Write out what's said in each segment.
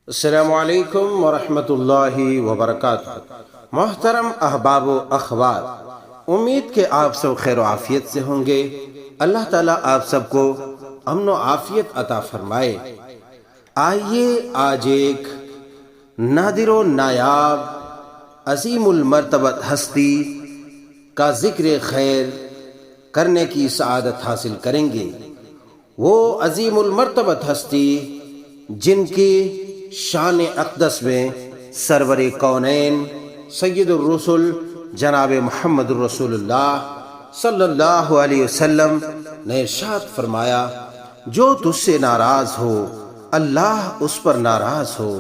السلام علیکم ورحمۃ اللہ وبرکاتہ۔ محترم احباب و اخوات، امید کہ آپ سب خیر و عافیت سے ہوں گے۔ اللہ تعالیٰ آپ سب کو امن و عافیت عطا فرمائے۔ آئیے آج ایک نادر و نایاب عظیم المرتبت ہستی کا ذکر خیر کرنے کی سعادت حاصل کریں گے۔ وہ عظیم المرتبت ہستی جن کی شان اقدس میں سرور کونین سید الرسل جناب محمد الرسول اللہ صلی اللہ علیہ وسلم نے ارشاد فرمایا، جو تجھ سے ناراض ہو اللہ اس پر ناراض ہو۔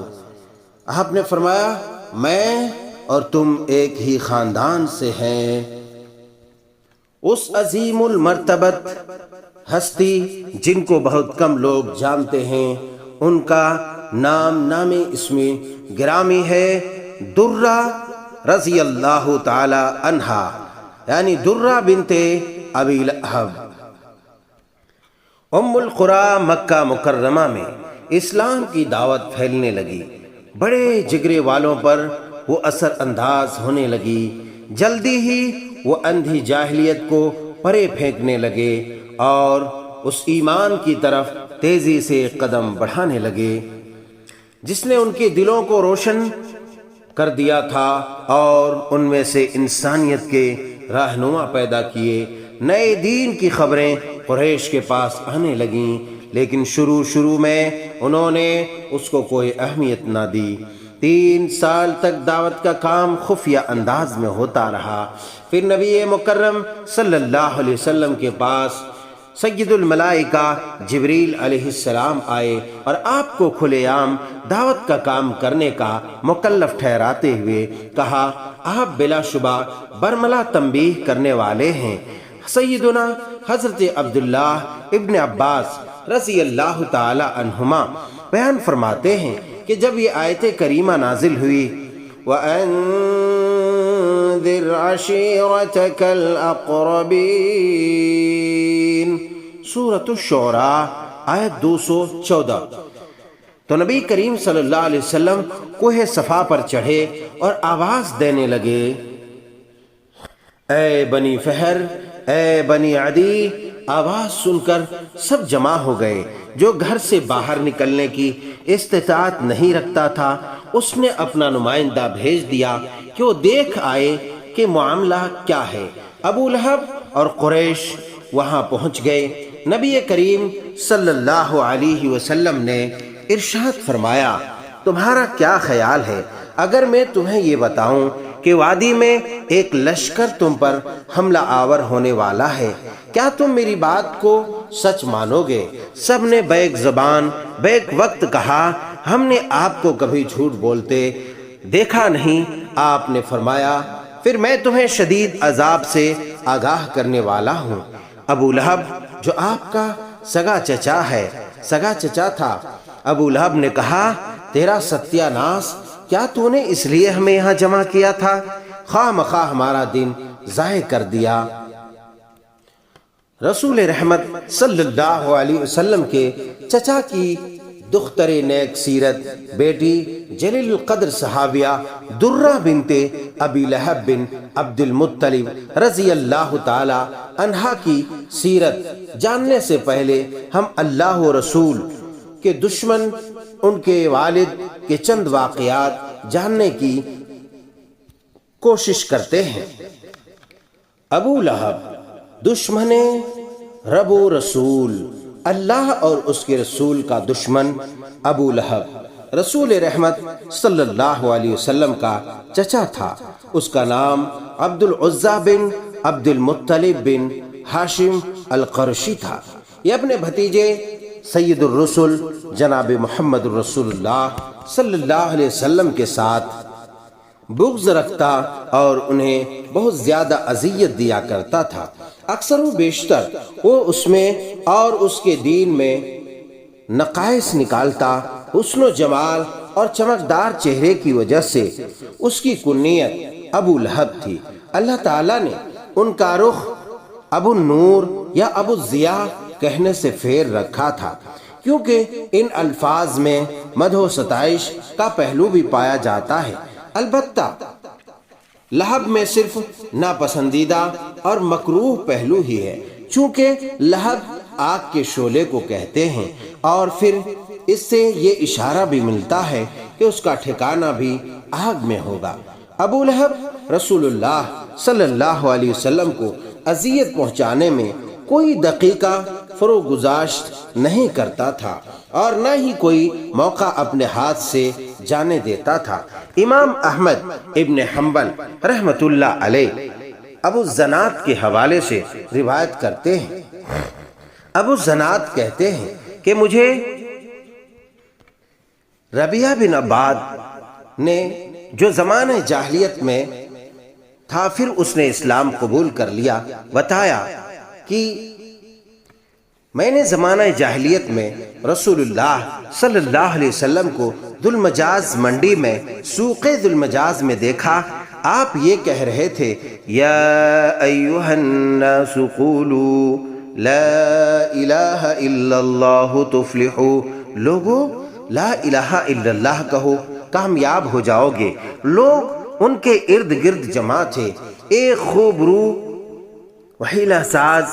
آپ نے فرمایا، میں اور تم ایک ہی خاندان سے ہیں۔ اس عظیم المرتبت ہستی جن کو بہت کم لوگ جانتے ہیں، ان کا نام اسمی گرامی ہے درہ رضی اللہ تعالی عنہا، یعنی درہ بنت ابی لہب۔ ام القری مکہ مکرمہ میں اسلام کی دعوت پھیلنے لگی، بڑے جگرے والوں پر وہ اثر انداز ہونے لگی۔ جلدی ہی وہ اندھی جاہلیت کو پرے پھینکنے لگے اور اس ایمان کی طرف تیزی سے قدم بڑھانے لگے جس نے ان کے دلوں کو روشن کر دیا تھا اور ان میں سے انسانیت کے رہنما پیدا کیے۔ نئے دین کی خبریں قریش کے پاس آنے لگیں، لیکن شروع میں انہوں نے اس کو کوئی اہمیت نہ دی۔ 3 سال تک دعوت کا کام خفیہ انداز میں ہوتا رہا۔ پھر نبی مکرم صلی اللہ علیہ وسلم کے پاس سید الملائکہ جبریل علیہ السلام آئے اور آپ کو کھلے عام دعوت کا کام کرنے کا مکلف ٹھہراتے ہوئے کہا، آپ بلا شبہ برملا تنبیہ کرنے والے ہیں۔ سیدنا حضرت عبداللہ ابن عباس رضی اللہ تعالی عنہما بیان فرماتے ہیں کہ جب یہ آیت کریمہ نازل ہوئی، وَأَنذِرْ عَشِيرَتَكَ الْأَقْرَبِينَ، سورۃ الشعراء آیت 214۔ تو نبی کریم صلی اللہ علیہ وسلم کوہ صفا پر چڑھے اور آواز دینے لگے، اے بنی فہر، اے بنی عدی۔ آواز سن کر سب جمع ہو گئے۔ جو گھر سے باہر نکلنے کی استطاعت نہیں رکھتا تھا، اس نے اپنا نمائندہ بھیج دیا کہ وہ دیکھ آئے کہ معاملہ کیا ہے۔ ابو لہب اور قریش وہاں پہنچ گئے۔ نبی کریم صلی اللہ علیہ وسلم نے ارشاد فرمایا، تمہارا کیا خیال ہے اگر میں تمہیں یہ بتاؤں کہ وادی میں ایک لشکر تم پر حملہ آور ہونے والا ہے، کیا تم میری بات کو سچ مانو گے؟ سب نے بیک زبان بیک وقت کہا، ہم نے آپ کو کبھی جھوٹ بولتے دیکھا نہیں۔ آپ نے فرمایا، پھر میں تمہیں شدید عذاب سے آگاہ کرنے والا ہوں۔ ابو لہب جو آپ کا سگا چچا تھا، ابو لہب نے کہا، تیرا ستیہ ناس، کیا تو نے اس لیے ہمیں یہاں جمع کیا تھا؟ خواہ مخواہ ہمارا دن ضائع کر دیا۔ رسول رحمت صلی اللہ علیہ وسلم کے چچا کی دختر نیک سیرت بیٹی جلیل القدر صحابیہ درہ بنت ابی لہب بن عبد المطلب رضی اللہ تعالی عنہا کی سیرت جاننے سے پہلے ہم اللہ و رسول کے دشمن ان کے والد کے چند واقعات جاننے کی کوشش کرتے ہیں۔ ابو لہب دشمن رب و رسول، اللہ اور اس کے رسول کا دشمن ابو لہب رسول رحمت صلی اللہ علیہ وسلم کا چچا تھا۔ اس کا نام عبد العزیٰ بن عبد المطلب بن ہاشم القرشی تھا۔ یہ اپنے بھتیجے سید الرسل جناب محمد الرسول اللہ صلی اللہ علیہ وسلم کے ساتھ بغض رکھتا اور انہیں بہت زیادہ اذیت دیا کرتا تھا۔ اکثر و بیشتر وہ اس میں اور اس کے دین میں نقائص نکالتا۔ حسن و جمال اور چمکدار چہرے کی وجہ سے اس کی کنیت ابو لہب تھی۔ اللہ تعالیٰ نے ان کا رخ ابو النور یا ابو الضیاء کہنے سے پھیر رکھا تھا، کیونکہ ان الفاظ میں مدح و ستائش کا پہلو بھی پایا جاتا ہے۔ البتہ لہب میں صرف ناپسندیدہ اور مکروہ پہلو ہی ہے، چونکہ لہب آگ کے شعلے کو کہتے ہیں، اور پھر اس سے یہ اشارہ بھی ملتا ہے کہ اس کا ٹھکانہ بھی آگ میں ہوگا۔ ابو لہب رسول اللہ صلی اللہ علیہ وسلم کو اذیت پہنچانے میں کوئی دقیقہ فروگزاشت نہیں کرتا تھا اور نہ ہی کوئی موقع اپنے ہاتھ سے جانے دیتا تھا۔ امام احمد ابن حنبل رحمت اللہ علیہ ابو الزناد کے حوالے سے روایت کرتے ہیں۔ ابو الزناد کہتے ہیں کہ مجھے ربیعہ بن عباد نے، جو زمانہ جاہلیت میں تھا پھر اس نے اسلام قبول کر لیا، بتایا کہ میں نے زمانہ جاہلیت میں رسول اللہ صلی اللہ علیہ وسلم کو ذوالمجاز منڈی میں سوق ذوالمجاز میں دیکھا۔ آپ یہ کہہ رہے تھے، یا ایھا الناس قولوا لا الہ الا اللہ تفلحوا، لوگو لا الہ الا اللہ کہو کامیاب ہو جاؤ گے۔ لوگ ان کے ارد گرد جمع تھے، ایک خوب رو وحیلہ ساز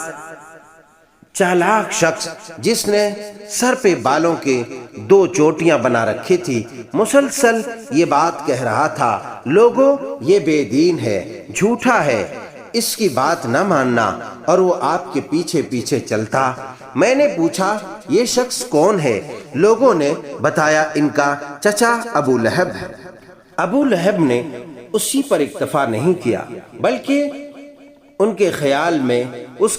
چالاک شخص جس نے سر پہ بالوں کے 2 چوٹیاں بنا رکھی تھی، مسلسل یہ بات کہہ رہا تھا، لوگو یہ بے دین ہے، جھوٹا ہے، اس کی بات نہ ماننا، اور وہ آپ کے پیچھے پیچھے چلتا۔ میں نے پوچھا یہ شخص کون ہے؟ لوگوں نے بتایا ان کا چچا ابو لہب ہے۔ ابو لہب نے اسی پر اکتفا نہیں کیا، بلکہ اس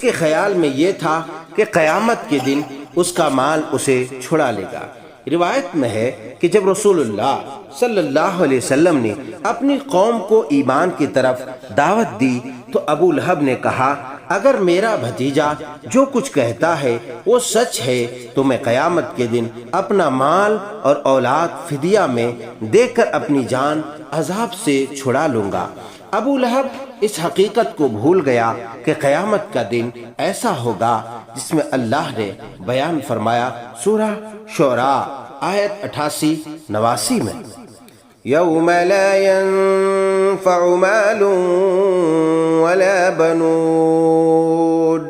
کے خیال میں یہ تھا کہ قیامت کے دن اس کا مال اسے چھڑا لے گا۔ روایت میں ہے کہ جب رسول اللہ صلی اللہ علیہ وسلم نے اپنی قوم کو ایمان کی طرف دعوت دی تو ابو لہب نے کہا، اگر میرا بھتیجا جو کچھ کہتا ہے وہ سچ ہے تو میں قیامت کے دن اپنا مال اور اولاد فدیہ میں دے کر اپنی جان عذاب سے چھڑا لوں گا۔ ابو لہب اس حقیقت کو بھول گیا کہ قیامت کا دن ایسا ہوگا جس میں اللہ نے بیان فرمایا سورہ شعراء آیت 88-89 میں، یوم لا ينفع مال ولا بنون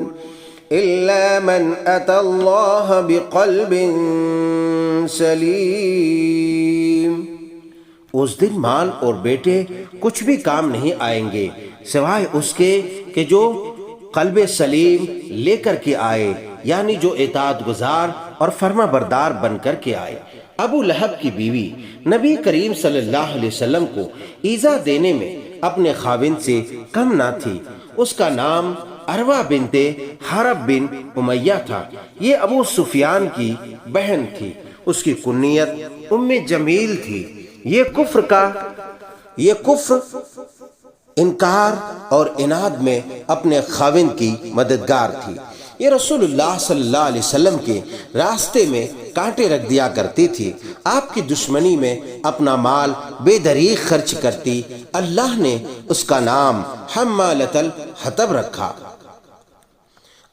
الا من اتى الله بقلب سلیم۔ اس دن مال اور بیٹے کچھ بھی کام نہیں آئیں گے سوائے اس کے کہ جو قلب سلیم لے کر کے آئے، یعنی جو اطاعت گزار اور فرما بردار بن کر کے آئے۔ ابو لہب کی بیوی نبی کریم صلی اللہ علیہ وسلم کو ایذا دینے میں اپنے خاوند سے کم نہ تھی۔ اس کا نام عروہ بنت حرب بن امیہ تھا، یہ ابو سفیان کی بہن تھی۔ اس کی کنیت ام جمیل تھی۔ یہ کفر انکار اور عناد میں اپنے خاوند کی مددگار تھی۔ یہ رسول اللہ صلی اللہ علیہ وسلم کے راستے میں کانٹے رکھ دیا کرتی تھی، آپ کی دشمنی میں اپنا مال بے دریغ خرچ کرتی۔ اللہ نے اس کا نام حمالۃ الحطب رکھا۔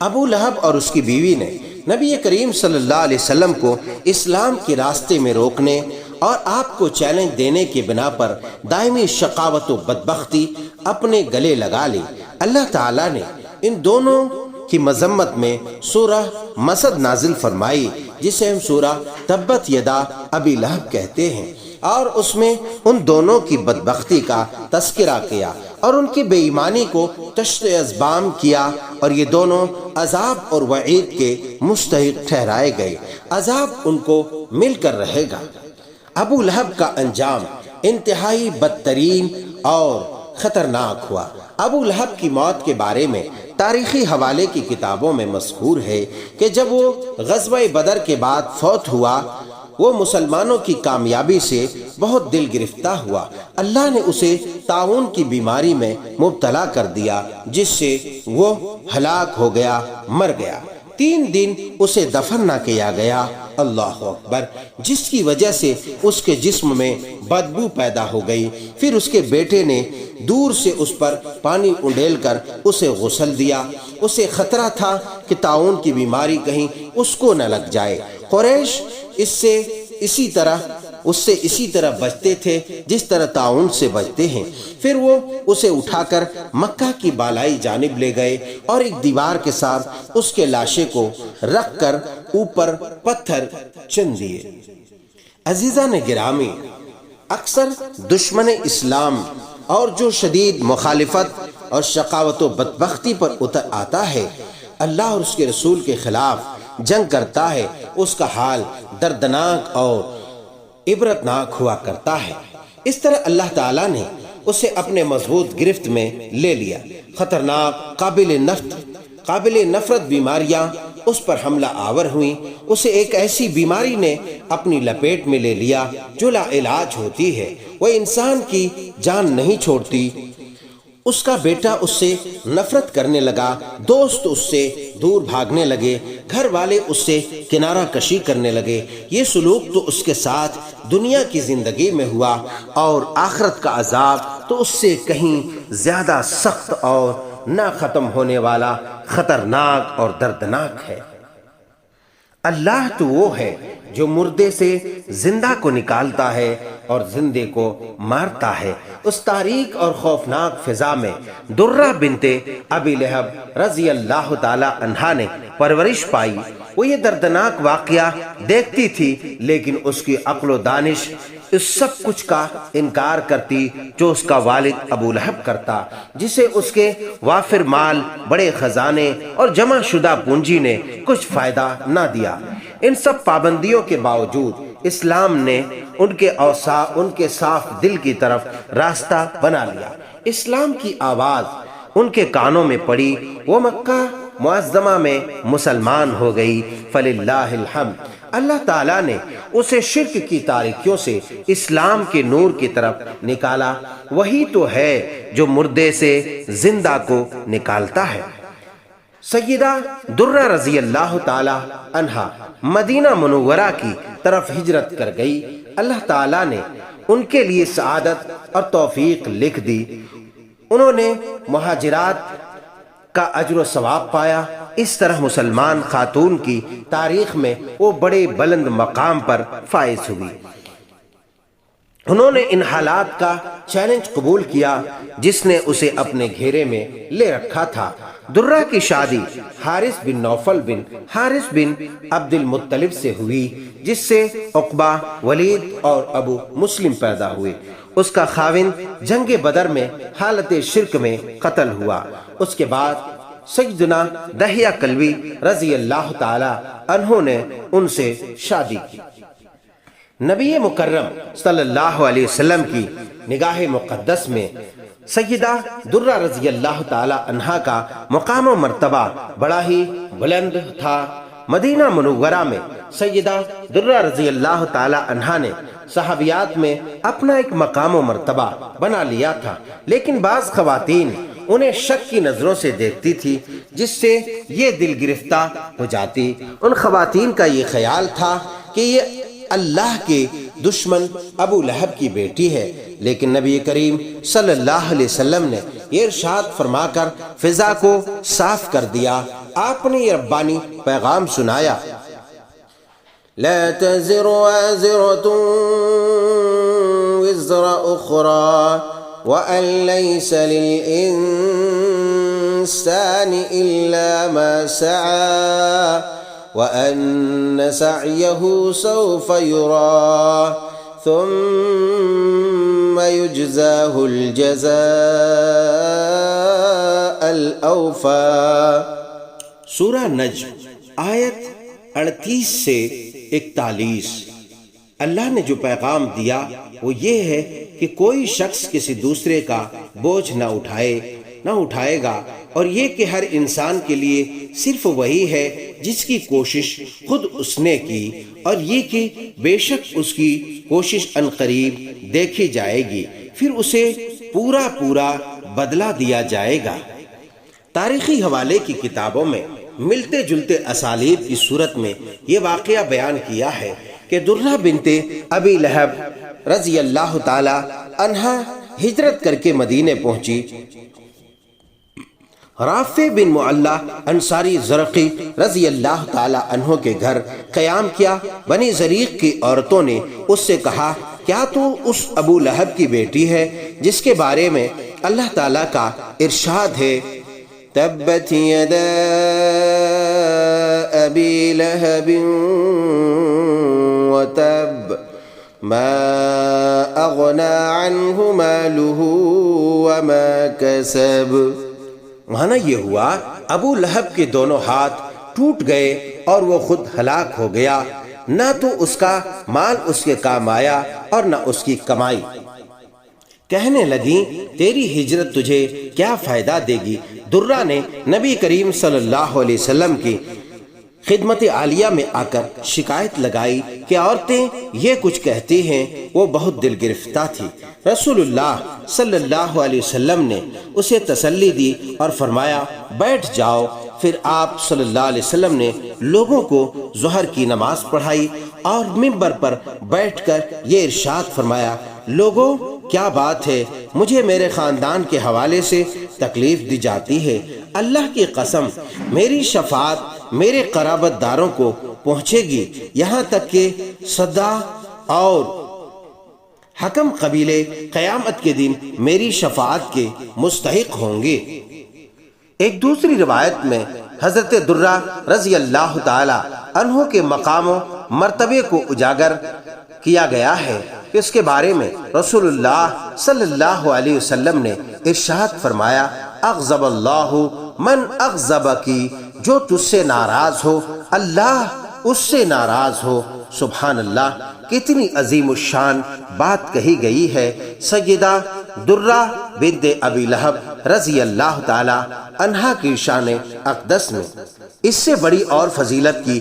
ابو لہب اور اس کی بیوی نے نبی کریم صلی اللہ علیہ وسلم کو اسلام کے راستے میں روکنے اور آپ کو چیلنج دینے کے بنا پر دائمی شقاوت و بدبختی اپنے گلے لگا لی۔ اللہ تعالیٰ نے ان دونوں کی مذمت میں سورہ مسد نازل فرمائی، جسے ہم سورہ تبت یدا ابی لہب کہتے ہیں، اور اس میں ان دونوں کی بدبختی کا تذکرہ کیا اور ان کی بے ایمانی کو تشت ازبام کیا، اور یہ دونوں عذاب اور وعید کے مستحق ٹھہرائے گئے۔ عذاب ان کو مل کر رہے گا۔ ابو لہب کا انجام انتہائی بدترین اور خطرناک ہوا۔ ابو لہب کی موت کے بارے میں تاریخی حوالے کی کتابوں میں مذکور ہے کہ جب وہ غزوہ بدر کے بعد فوت ہوا، وہ مسلمانوں کی کامیابی سے بہت دل گرفتہ ہوا۔ اللہ نے اسے طاعون کی بیماری میں مبتلا کر دیا، جس سے وہ ہلاک ہو گیا، مر گیا۔ 3 دن اسے دفن نہ کیا گیا، اللہ اکبر، جس کی وجہ سے اس کے جسم میں بدبو پیدا ہو گئی۔ پھر اس کے بیٹے نے دور سے اس پر پانی انڈیل کر اسے غسل دیا۔ اسے خطرہ تھا کہ طاعون کی بیماری کہیں اس کو نہ لگ جائے۔ قریش اس سے اسی طرح بچتے تھے جس طرح طاعون سے بچتے ہیں۔ پھر وہ اسے اٹھا کر مکہ کی بالائی جانب لے گئے اور ایک دیوار کے ساتھ اس کے لاشے کو رکھ کر اوپر پتھر چن دیے۔ عزیزان گرامی، اکثر دشمن اسلام اور جو شدید مخالفت اور شقاوت و بدبختی پر اتر آتا ہے، اللہ اور اس کے رسول کے خلاف جنگ کرتا ہے، اس کا حال دردناک اور عبرتناک ہوا کرتا ہے۔ اس طرح اللہ تعالیٰ نے اسے اپنے مضبوط گرفت میں لے لیا۔ خطرناک قابل نفرت بیماریاں اس پر حملہ آور ہوئیں۔ اسے ایک ایسی بیماری نے اپنی لپیٹ میں لے لیا جو لا علاج ہوتی ہے، وہ انسان کی جان نہیں چھوڑتی۔ اس کا بیٹا اس سے نفرت کرنے لگا، دوست اس سے دور بھاگنے لگے، گھر والے اس سے کنارہ کشی کرنے لگے۔ یہ سلوک تو اس کے ساتھ دنیا کی زندگی میں ہوا، اور آخرت کا عذاب تو اس سے کہیں زیادہ سخت اور نہ ختم ہونے والا خطرناک اور دردناک ہے۔ اللہ تو وہ ہے جو مردے سے زندہ کو نکالتا ہے اور زندے کو مارتا ہے۔ اس تاریک اور خوفناک فضا میں درہ بنت ابی لہب رضی اللہ تعالی عنہا نے پرورش پائی۔ وہ یہ دردناک واقعہ دیکھتی تھی، لیکن اس کی عقل و دانش اس سب کچھ کا انکار کرتی جو اس کا والد ابو لہب کرتا، جسے اس کے وافر مال، بڑے خزانے اور جمع شدہ پونجی نے کچھ فائدہ نہ دیا۔ ان سب پابندیوں کے باوجود اسلام نے ان کے صاف دل کی طرف راستہ بنا لیا۔ اسلام کی آواز ان کے کانوں میں پڑی، وہ مکہ معظمہ میں مسلمان ہو گئی۔ فللہ الحمد۔ اللہ تعالیٰ نے اسے شرک کی تاریکیوں سے اسلام کے نور کی طرف نکالا۔ وہی تو ہے جو مردے سے زندہ کو نکالتا ہے۔ سیدہ درہ رضی اللہ تعالی عنہا مدینہ منورہ کی طرف ہجرت کر گئی۔ اللہ تعالیٰ نے ان کے لیے سعادت اور توفیق لکھ دی۔ انہوں نے مہاجرات کا اجر و ثواب پایا۔ اس طرح مسلمان خاتون کی تاریخ میں وہ بڑے بلند مقام پر فائز ہوئی۔ انہوں نے ان حالات کا چیلنج قبول کیا جس نے اسے اپنے گھیرے میں لے رکھا تھا۔ درہ کی شادی حارث بن نوفل بن حارث بن عبد المطلب سے ہوئی، جس سے عقبہ، ولید اور ابو مسلم پیدا ہوئے۔ اس کا خاوند جنگ بدر میں حالت شرک میں قتل ہوا۔ اس کے بعد سیدنا دحیہ کلبی رضی اللہ تعالی عنہ نے ان سے شادی کی۔ نبی مکرم صلی اللہ علیہ وسلم کی نگاہ مقدس میں سیدہ درہ رضی اللہ تعالی عنہا کا مقام و مرتبہ بڑا ہی بلند تھا۔ مدینہ منورہ میں سیدہ درہ رضی اللہ تعالی عنہا نے صحابیات میں اپنا ایک مقام و مرتبہ بنا لیا تھا، لیکن بعض خواتین انہیں شک کی نظروں سے دیکھتی تھی، جس سے یہ دل گرفتہ ہو جاتی۔ ان خواتین کا یہ خیال تھا کہ یہ اللہ کے دشمن ابو لہب کی بیٹی ہے، لیکن نبی کریم صلی اللہ علیہ وسلم نے یہ ارشاد فرما کر فضا کو صاف کر دیا۔ آپ نے یہ ربانی پیغام سنایا، لا تزر وازرة وزر أخرى وأن ليس للإنسان إلا ما سعى وأن سعيه سوف يرى ثم يجزاه الجزاء الأوفى۔ سورہ نجم آیت 38 سے 41۔ اللہ نے جو پیغام دیا وہ یہ ہے کہ کوئی شخص کسی دوسرے کا بوجھ نہ اٹھائے گا، اور یہ کہ ہر انسان کے لیے صرف وہی ہے جس کی کوشش خود اس نے کی، اور یہ کہ بے شک اس کی کوشش عنقریب دیکھی جائے گی، پھر اسے پورا بدلہ دیا جائے گا۔ تاریخی حوالے کی کتابوں میں ملتے جلتے اسالیب کی صورت میں یہ واقعہ بیان کیا ہے کہ درہ بنت ابی لہب رضی اللہ تعالی عنہا ہجرت کر کے مدینے پہنچی۔ رافع بن معلہ انصاری زرقی رضی اللہ تعالی عنہ کے گھر قیام کیا۔ بنی زریق کی عورتوں نے اس سے کہا، کیا تو اس ابو لہب کی بیٹی ہے جس کے بارے میں اللہ تعالیٰ کا ارشاد ہے، تبت یدا ابی لہب وتب ما اغنى عنہ مالہ وما کسب۔ معنی یہ ہوا ابو لہب کے دونوں ہاتھ ٹوٹ گئے اور وہ خود ہلاک ہو گیا، نہ تو اس کا مال اس کے کام آیا اور نہ اس کی کمائی۔ کہنے لگیں، تیری ہجرت تجھے کیا فائدہ دے گی؟ درہ نے نبی کریم صلی اللہ علیہ وسلم کی خدمت عالیہ میں آ کر شکایت لگائی کہ عورتیں یہ کچھ کہتی ہیں۔ وہ بہت دل گرفتہ تھی۔ رسول اللہ صلی اللہ علیہ وسلم نے اسے تسلی دی اور فرمایا، بیٹھ جاؤ۔ پھر آپ صلی اللہ علیہ وسلم نے لوگوں کو ظہر کی نماز پڑھائی اور منبر پر بیٹھ کر یہ ارشاد فرمایا، لوگوں کیا بات ہے، مجھے میرے خاندان کے حوالے سے تکلیف دی جاتی ہے۔ اللہ کی قسم، میری شفاعت میرے قرابت داروں کو پہنچے گی، یہاں تک کہ صدا اور حکم قبیلے قیامت کے دن میری شفاعت کے مستحق ہوں گے۔ ایک دوسری روایت میں حضرت درہ رضی اللہ تعالی عنہ کے مقام و مرتبے کو اجاگر کیا گیا ہے کہ اس کے بارے میں رسول اللہ صلی اللہ علیہ وسلم نے ارشاد فرمایا، اغضب اللہ من اغضبکی، جو تجھ سے ناراض ہو اللہ اس سے ناراض ہو۔ سبحان اللہ، کتنی عظیم الشان بات کہی گئی ہے۔ سیدہ درہ بنت ابی لہب رضی اللہ تعالی عنہا کی شان اقدس میں اس سے بڑی اور فضیلت کی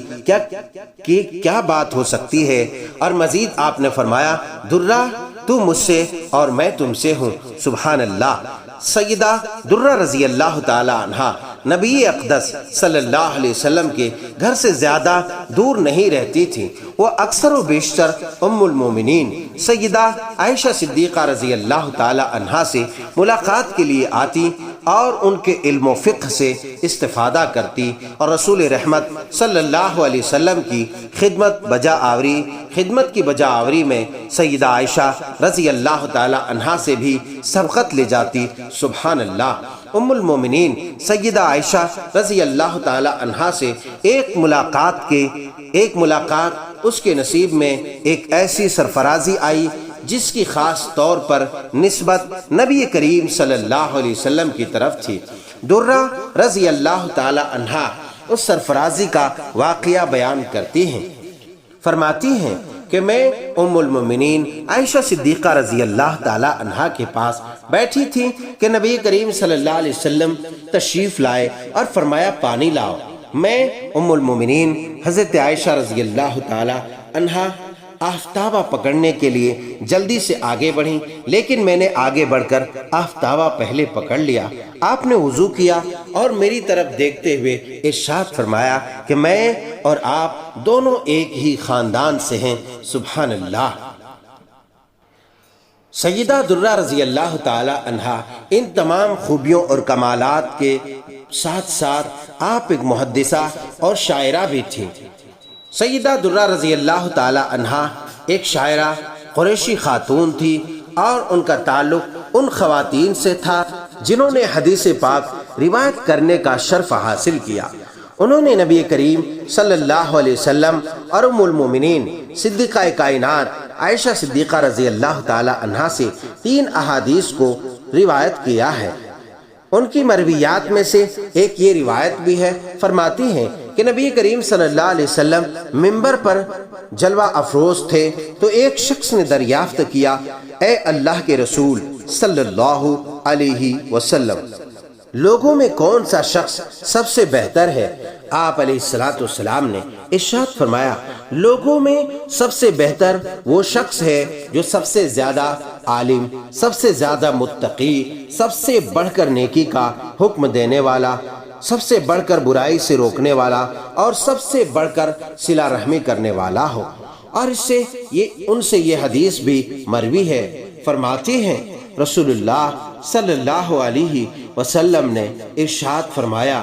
کیا بات ہو سکتی ہے؟ اور مزید آپ نے فرمایا، درہ تو مجھ سے اور میں تم سے ہوں۔ سبحان اللہ۔ سیدہ درہ رضی اللہ تعالی عنہا نبی اقدس صلی اللہ علیہ وسلم کے گھر سے زیادہ دور نہیں رہتی تھی۔ وہ اکثر و بیشتر ام المومنین سیدہ عائشہ صدیقہ رضی اللہ تعالی عنہا سے ملاقات کے لیے آتی اور ان کے علم و فقہ سے استفادہ کرتی، اور رسول رحمت صلی اللہ علیہ وسلم کی خدمت کی بجا آوری میں سیدہ عائشہ رضی اللہ تعالی عنہا سے بھی سبقت لے جاتی۔ سبحان اللہ۔ ام المومنین سیدہ عائشہ رضی اللہ تعالی عنہا سے ایک ملاقات اس کے نصیب میں ایک ایسی سرفرازی آئی جس کی خاص طور پر نسبت نبی کریم صلی اللہ علیہ وسلم کی طرف تھی۔ درہ رضی اللہ تعالی عنہا اس سرفرازی کا واقعہ بیان کرتی ہیں، فرماتی ہیں کہ میں ام المومنین عائشہ صدیقہ رضی اللہ تعالی عنہا کے پاس بیٹھی تھی کہ نبی کریم صلی اللہ علیہ وسلم تشریف لائے اور فرمایا، پانی لاؤ۔ میں ام المومنین حضرت عائشہ رضی اللہ تعالی عنہا آفتابہ پکڑنے کے لیے جلدی سے آگے بڑھیں، لیکن میں نے آگے بڑھ کر آفتابہ پہلے پکڑ لیا۔ آپ نے وضو کیا اور میری طرف دیکھتے ہوئے ارشاد فرمایا کہ میں اور آپ دونوں ایک ہی خاندان سے ہیں۔ سبحان اللہ۔ سیدہ درہ رضی اللہ تعالی عنہا ان تمام خوبیوں اور کمالات کے ساتھ ساتھ آپ ایک محدثہ اور شاعرہ بھی تھیں۔ سیدہ درہ رضی اللہ تعالی عنہا ایک شاعرہ قریشی خاتون تھی اور ان کا تعلق ان خواتین سے تھا جنہوں نے حدیث پاک روایت کرنے کا شرف حاصل کیا۔ انہوں نے نبی کریم صلی اللہ علیہ وسلم اور ام المومنین صدیقہ کائنات عائشہ صدیقہ رضی اللہ تعالی عنہا سے 3 احادیث کو روایت کیا ہے۔ ان کی مرویات میں سے ایک یہ روایت بھی ہے، فرماتی ہیں کہ نبی کریم صلی اللہ علیہ وسلم منبر پر جلوہ افروز تھے تو ایک شخص نے دریافت کیا، اے اللہ کے رسول صلی اللہ علیہ وسلم، لوگوں میں کون سا شخص سب سے بہتر ہے؟ آپ علیہ السلام نے ارشاد فرمایا، لوگوں میں سب سے بہتر وہ شخص ہے جو سب سے زیادہ عالم، سب سے زیادہ متقی، سب سے بڑھ کر نیکی کا حکم دینے والا، سب سے بڑھ کر برائی سے روکنے والا اور سب سے بڑھ کر صلہ رحمی کرنے والا ہو۔ اور ان سے یہ حدیث بھی مروی ہے، فرماتے ہیں رسول اللہ صلی اللہ علیہ وسلم نے ارشاد فرمایا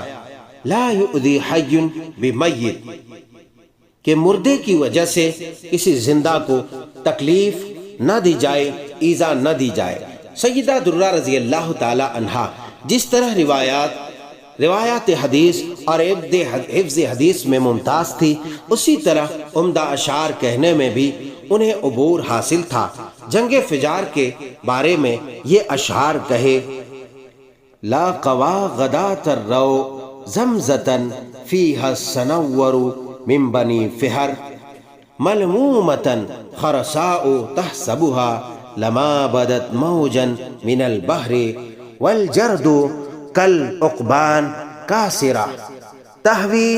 لا یؤذی حی بمیت، کہ مردے کی وجہ سے کسی زندہ کو تکلیف نہ دی جائے، ایذا نہ دی جائے۔ سیدہ درہ رضی اللہ تعالی عنہا جس طرح روایات حدیث اور حفظ حدیث میں ممتاز تھی، اسی طرح عمدہ اشعار کہنے میں بھی انہیں عبور حاصل تھا۔ جنگ فجار کے بارے میں یہ اشعار کہے لا قوا غدات الرو زمزتن فیہا السنور من بنی فہر ملمومتن خرساء تحسبها لما بدت موجا من البحر والجرد كالعقبان كاسرة تهوي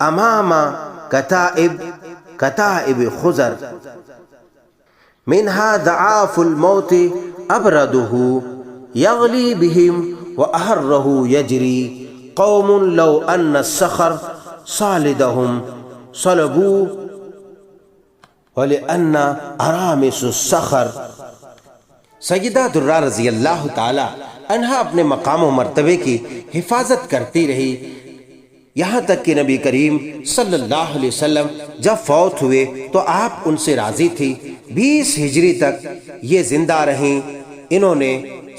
أمام كتائب خزر منها ضعاف الموت أبرده يغلي بهم وأهره يجري قوم لو أن الصخر صالدهم صلبوا وَلِأَنَّ أَرَامِسُ الصَّخَرِ۔ سیدہ درہ رضی اللہ تعالی عنہا اپنے مقام و مرتبے کی حفاظت کرتی رہی، یہاں تک کہ نبی کریم صلی اللہ علیہ وسلم جب فوت ہوئے تو آپ ان سے راضی تھی۔ 20 ہجری تک یہ زندہ رہیں۔ انہوں نے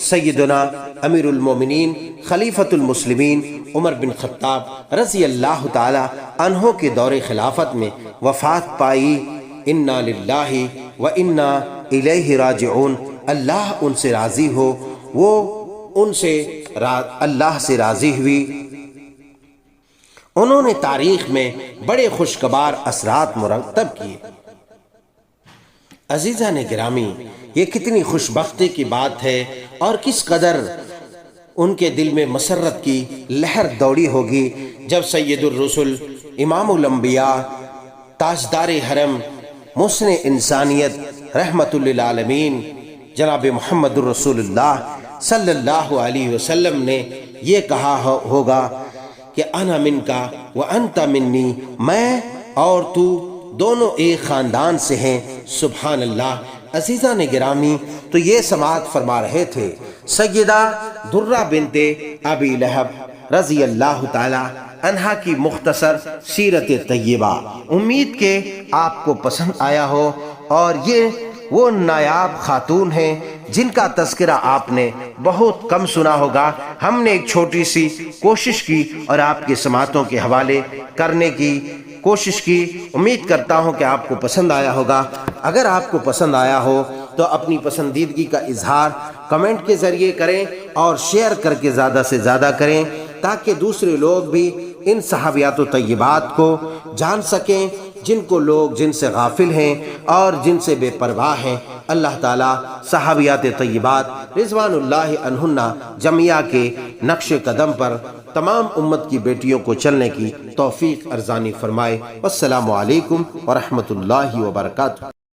سیدنا امیر المومنین خلیفۃ المسلمین عمر بن خطاب رضی اللہ تعالی عنہ کے دور خلافت میں وفات پائی۔ انا للہ و انا الیہ راجعون، اللہ ان سے راضی ہو، وہ اللہ سے راضی ہوئی۔ انہوں نے تاریخ میں بڑے خوشگوار اثرات مرتب کیے۔ عزیزان گرامی، یہ کتنی خوش بختی کی بات ہے اور کس قدر ان کے دل میں مسرت کی لہر دوڑی ہوگی جب سید الرسل امام الانبیاء تاجدار حرم محسن انسانیت رحمت للعالمین جناب محمد الرسول اللہ صلی اللہ علیہ وسلم نے یہ کہا ہوگا کہ انا من کا وانت منی، میں اور تو دونوں ایک خاندان سے ہیں۔ سبحان اللہ۔ عزیزان گرامی، تو یہ سماعت فرما رہے تھے سیدہ درہ بنت ابی لہب رضی اللہ تعالی عنہا کی مختصر سیرت طیبہ۔ امید کہ آپ کو پسند آیا ہو، اور یہ وہ نایاب خاتون ہیں جن کا تذکرہ آپ نے بہت کم سنا ہوگا۔ ہم نے ایک چھوٹی سی کوشش کی اور آپ کے سماعتوں کے حوالے کرنے کی کوشش کی۔ امید کرتا ہوں کہ آپ کو پسند آیا ہوگا۔ اگر آپ کو پسند آیا ہو تو اپنی پسندیدگی کا اظہار کمنٹ کے ذریعے کریں اور شیئر کر کے زیادہ سے زیادہ کریں، تاکہ دوسرے لوگ بھی ان صحابیات و طیبات کو جان سکیں جن سے غافل ہیں اور جن سے بے پرواہ ہیں۔ اللہ تعالیٰ صحابیات طیبات رضوان اللہ عنہن جميعا کے نقش قدم پر تمام امت کی بیٹیوں کو چلنے کی توفیق ارزانی فرمائے۔ والسلام علیکم ورحمۃ اللہ وبرکاتہ۔